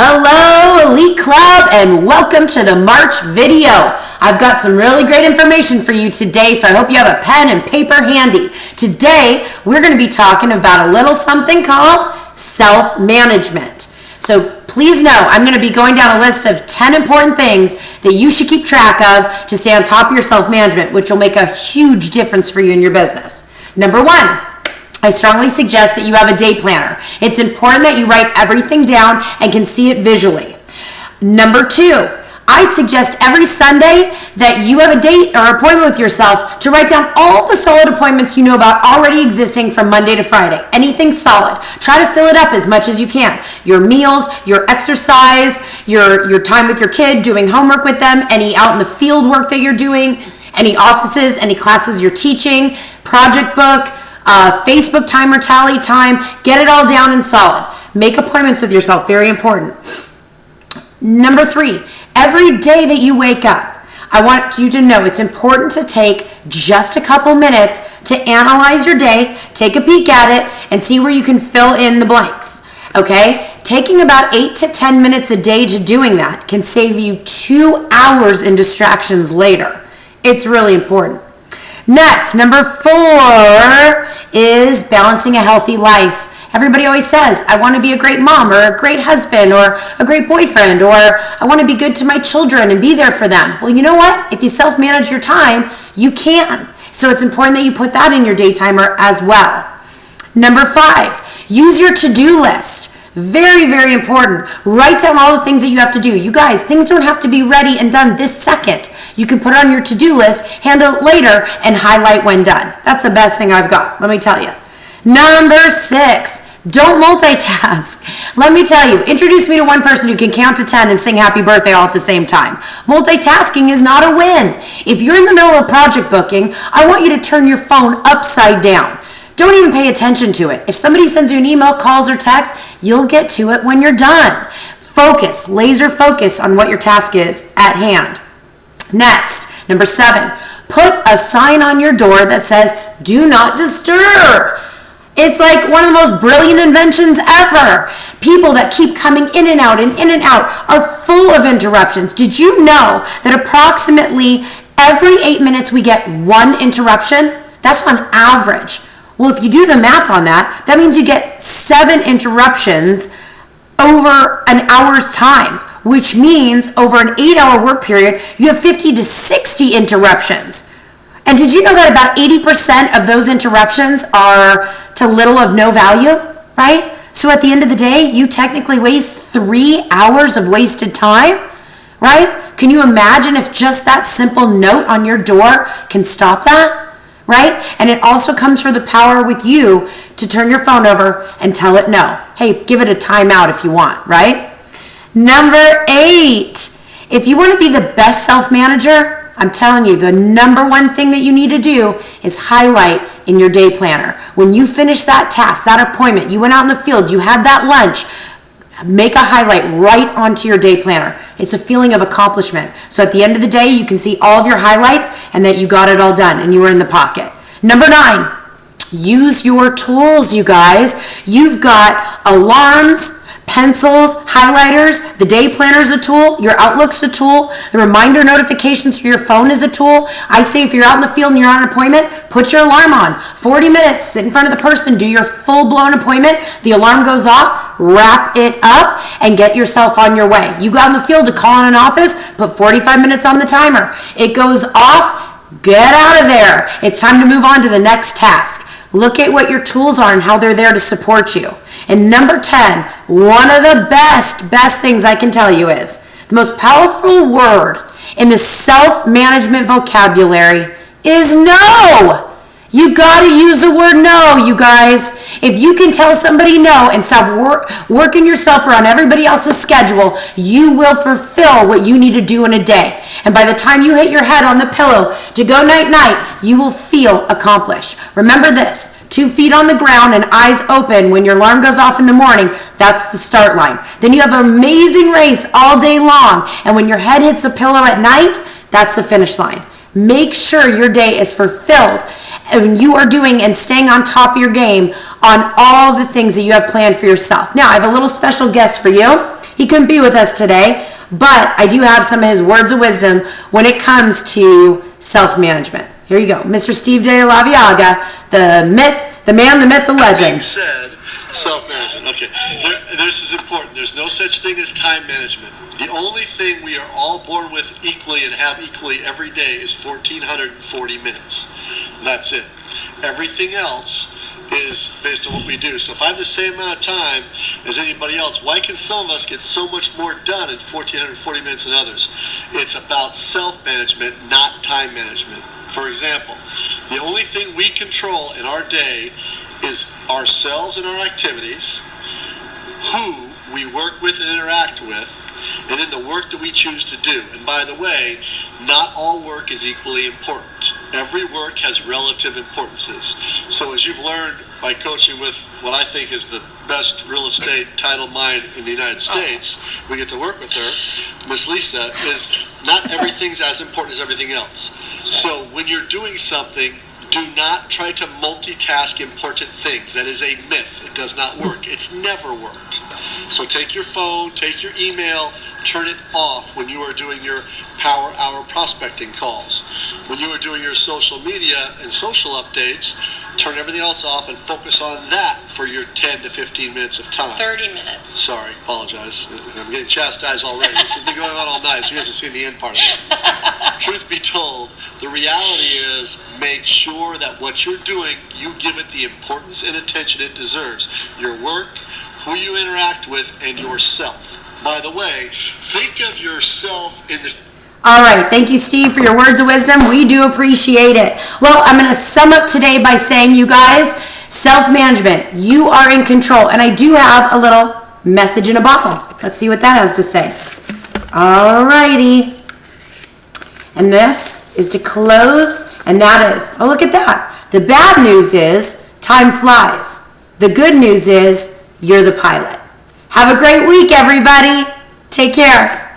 Hello, Elite Club, and welcome to the March video. I've got some really great information for you today, so I hope you have a pen and paper handy. Today, we're going to be talking about a little something called self-management. So please know, I'm going to be going down a list of 10 important things that you should keep track of to stay on top of your self-management, which will make a huge difference for you in your business. Number one, I strongly suggest that you have a day planner. It's important that you write everything down and can see it visually. Number two, I suggest every Sunday that you have a date or appointment with yourself to write down all the solid appointments you know about already existing from Monday to Friday. Anything solid. Try to fill it up as much as you can. Your meals, your exercise, your time with your kid, doing homework with them, any out in the field work that you're doing, any offices, any classes you're teaching, project book, Facebook timer, tally time, get it all down and solid. Make appointments with yourself, very important. Number three, every day that you wake up, I want you to know it's important to take just a couple minutes to analyze your day, take a peek at it, and see where you can fill in the blanks, okay? Taking about 8 to 10 minutes a day to doing that can save you 2 hours in distractions later. It's really important. Next, number four is balancing a healthy life. Everybody always says, I want to be a great mom or a great husband or a great boyfriend, or I want to be good to my children and be there for them. Well, you know what? If you self-manage your time, you can. So it's important that you put that in your day timer as well. Number five, use your to-do list. Very, very important. Write down all the things that you have to do. You guys, things don't have to be ready and done this second. You can put it on your to-do list, handle it later, and highlight when done. That's the best thing I've got, let me tell you. Number six, don't multitask. Let me tell you, introduce me to one person who can count to 10 and sing happy birthday all at the same time. Multitasking is not a win. If you're in the middle of project booking, I want you to turn your phone upside down. Don't even pay attention to it. If somebody sends you an email, calls, or text, you'll get to it when you're done. Focus, laser focus on what your task is at hand. Next, number seven, put a sign on your door that says, do not disturb. It's like one of the most brilliant inventions ever. People that keep coming in and out are full of interruptions. Did you know that approximately every 8 minutes we get one interruption? That's on average. Well, if you do the math on that, that means you get 7 interruptions over an hour's time, which means over an 8-hour work period, you have 50 to 60 interruptions. And did you know that about 80% of those interruptions are to little of no value, right? So at the end of the day, you technically waste 3 hours of wasted time, right? Can you imagine if just that simple note on your door can stop that? Right? And it also comes from the power with you to turn your phone over and tell it no. Hey, give it a timeout if you want, right? Number 8, if you want to be the best self-manager, I'm telling you, the number one thing that you need to do is highlight in your day planner. When you finish that task, that appointment, you went out in the field, you had that lunch, make a highlight right onto your day planner. It's a feeling of accomplishment. So at the end of the day, you can see all of your highlights and that you got it all done and you were in the pocket. Number 9, use your tools, you guys. You've got alarms, pencils, highlighters. The day planner is a tool. Your Outlook's a tool. The reminder notifications for your phone is a tool. I say if you're out in the field and you're on an appointment, put your alarm on. 40 minutes, sit in front of the person, do your full-blown appointment. The alarm goes off, wrap it up, and get yourself on your way. You go out in the field to call in an office, put 45 minutes on the timer. It goes off, get out of there. It's time to move on to the next task. Look at what your tools are and how they're there to support you. And number 10, one of the best things I can tell you is the most powerful word in the self-management vocabulary is no. You got to use the word no, you guys. If you can tell somebody no and stop working yourself around everybody else's schedule, you will fulfill what you need to do in a day. And by the time you hit your head on the pillow to go night-night, you will feel accomplished. Remember this, 2 feet on the ground and eyes open when your alarm goes off in the morning, that's the start line. Then you have an amazing race all day long. And when your head hits the pillow at night, that's the finish line. Make sure your day is fulfilled and you are doing and staying on top of your game on all the things that you have planned for yourself. Now, I have a little special guest for you. He couldn't be with us today, but I do have some of his words of wisdom when it comes to self-management. Here you go. Mr. Steve De La Viaga, the myth, the man, the myth, the legend. Being said, self-management. Okay, this is important. There's no such thing as time management. The only thing we are all born with equally and have equally every day is 1,440 minutes. That's it. Everything else is based on what we do. So if I have the same amount of time as anybody else, why can some of us get so much more done in 1,440 minutes than others? It's about self-management, not time management. For example, the only thing we control in our day is ourselves and our activities, who we work with and interact with, and then the work that we choose to do. And by the way, not all work is equally important. Every work has relative importances. So as you've learned by coaching with what I think is the best real estate title mind in the United States, we get to work with her, Miss Lisa, is not everything's as important as everything else. So when you're doing something, do not try to multitask important things. That is a myth. It does not work. It's never worked. So take your phone, take your email, turn it off when you are doing your power hour prospecting calls. When you are doing your social media and social updates, turn everything else off and focus on that for your 10 to 15 minutes of time. 30 minutes. Sorry, apologize. I'm getting chastised already. This has been going on all night, so you guys have seen the end part of it. Truth be told, the reality is make sure that what you're doing, you give it the importance and attention it deserves. Your work, who you interact with, and yourself. By the way, think of yourself in the... All right. Thank you, Steve, for your words of wisdom. We do appreciate it. Well, I'm going to sum up today by saying, you guys, self-management, you are in control. And I do have a little message in a bottle. Let's see what that has to say. All righty. And this is to close, and that is, oh, look at that. The bad news is time flies. The good news is you're the pilot. Have a great week, everybody. Take care.